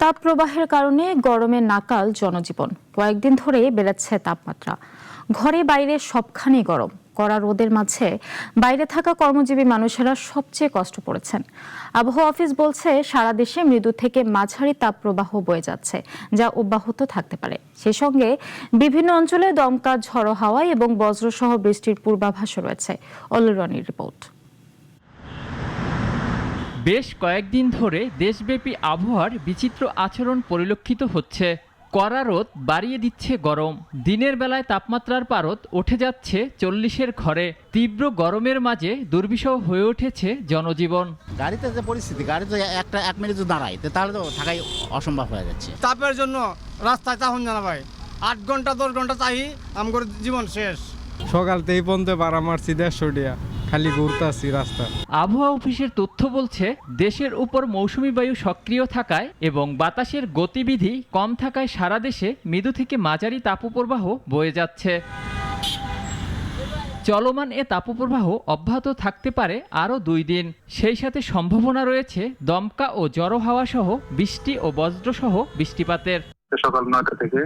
তাপপ্রবাহের কারণে গরমে নাকাল জনজীবন। কয়েকদিন ধরে বেড়েছে তাপমাত্রা। ঘরে বাইরে সবখানেই গরম। কড়া রোদের মাঝে বাইরে থাকা কর্মজীবী মানুষেরা সবচেয়ে কষ্ট পড়েছেন। আবহাওয়া অফিস বলছে, সারা দেশে মৃদু থেকে মাঝারি তাপপ্রবাহ বয়ে যাচ্ছে, যা অব্যাহত থাকতে পারে। সেই সঙ্গে বিভিন্ন অঞ্চলে দমকা ঝড়ো হাওয়া এবং বজ্রসহ বৃষ্টির পূর্বাভাস রয়েছে। অলুরানির রিপোর্ট। বেশ কয়েকদিন ধরে দেশব্যাপী আবহাওয়ার বিচিত্র আচরণ পরিলক্ষিত হচ্ছে। কড়া রোদ বাড়িয়ে দিচ্ছে গরম। দিনের বেলায় তাপমাত্রার পারদ উঠে যাচ্ছে 40-এর ঘরে। তীব্র গরমের মাঝে দুর্বিষহ হয়ে উঠেছে জনজীবন। গাড়িতে যে পরিস্থিতি, গাড়ি তো এক মিনিট যদি দাঁড়ায় তাহলে তো থাকাই অসম্ভব হয়ে যাচ্ছে। তাপের জন্য রাস্তায় চাহন জানা ভাই 8 ঘন্টা 10 ঘন্টা চাই আমার জীবন শেষ। সকাল থেকে পর্যন্ত ভাড়া মারছি 150 টাকা, খালি ঘুরতাছি রাস্তা। আবহাওয়া অফিসের তথ্য বলছে, দেশের উপর মৌসুমী বায়ু সক্রিয় থাকায় এবং বাতাসের গতিবিধি কম থাকায় সারা দেশে মৃদু থেকে মাঝারি তাপপ্রবাহ বয়ে যাচ্ছে। চলমান এ তাপপ্রবাহ অব্যাহত থাকতে পারে আরও 2 দিন। সেই সাথে সম্ভাবনা রয়েছে দমকা ও জড়ো হাওয়া সহ বৃষ্টি ও বজ্রসহ বৃষ্টিপাতের। সকাল 9টা থেকে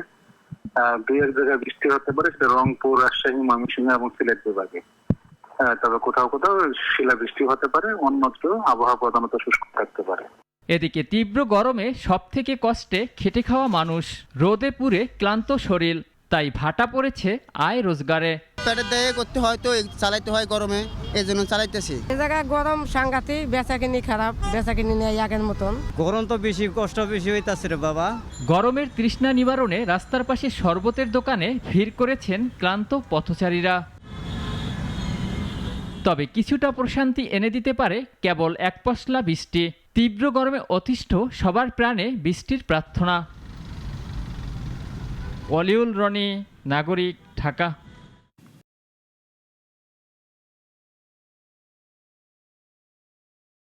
2 জায়গায় বৃষ্টি হতে পারে, সেটা রংপুর, রাজশাহী, ময়মনসিংহ এবং সিলেট বিভাগে। তবে কোথাও কোথাও শিলাবৃষ্টি হতে পারে, অন্যত্র আবহাওয়া প্রধানত শুষ্ক থাকতে পারে। এদিকে তীব্র গরমে সবথেকে কষ্টে খেটে খাওয়া মানুষ। রোদে পুড়ে ক্লান্ত শরীর, তাই ভাটা পড়েছে আয় রোজগারে। পেটের দায়ে করতে হয় তো চালাইতে হয় গরমে, এই জন্য চালাইতেছি। এই জায়গায় গরম সাংঘাতিক, বেচাকিনি খারাপ, বেচাকিনি নেই আগের মতন। গরম তো বেশি, কষ্ট বেশি হইতাছে রে বাবা। গরমের তৃষ্ণা নিবারণে রাস্তার পাশে শরবতের দোকানে ভিড় করেছেন ক্লান্ত পথচারীরা। তবে কিছুটা প্রশান্তি এনে দিতে পারে কেবল এক পশলা বৃষ্টি। তীব্র গরমে অতিষ্ঠ সবার প্রাণে বৃষ্টির প্রার্থনা। অলিউল রনি, নাগরিক, ঢাকা।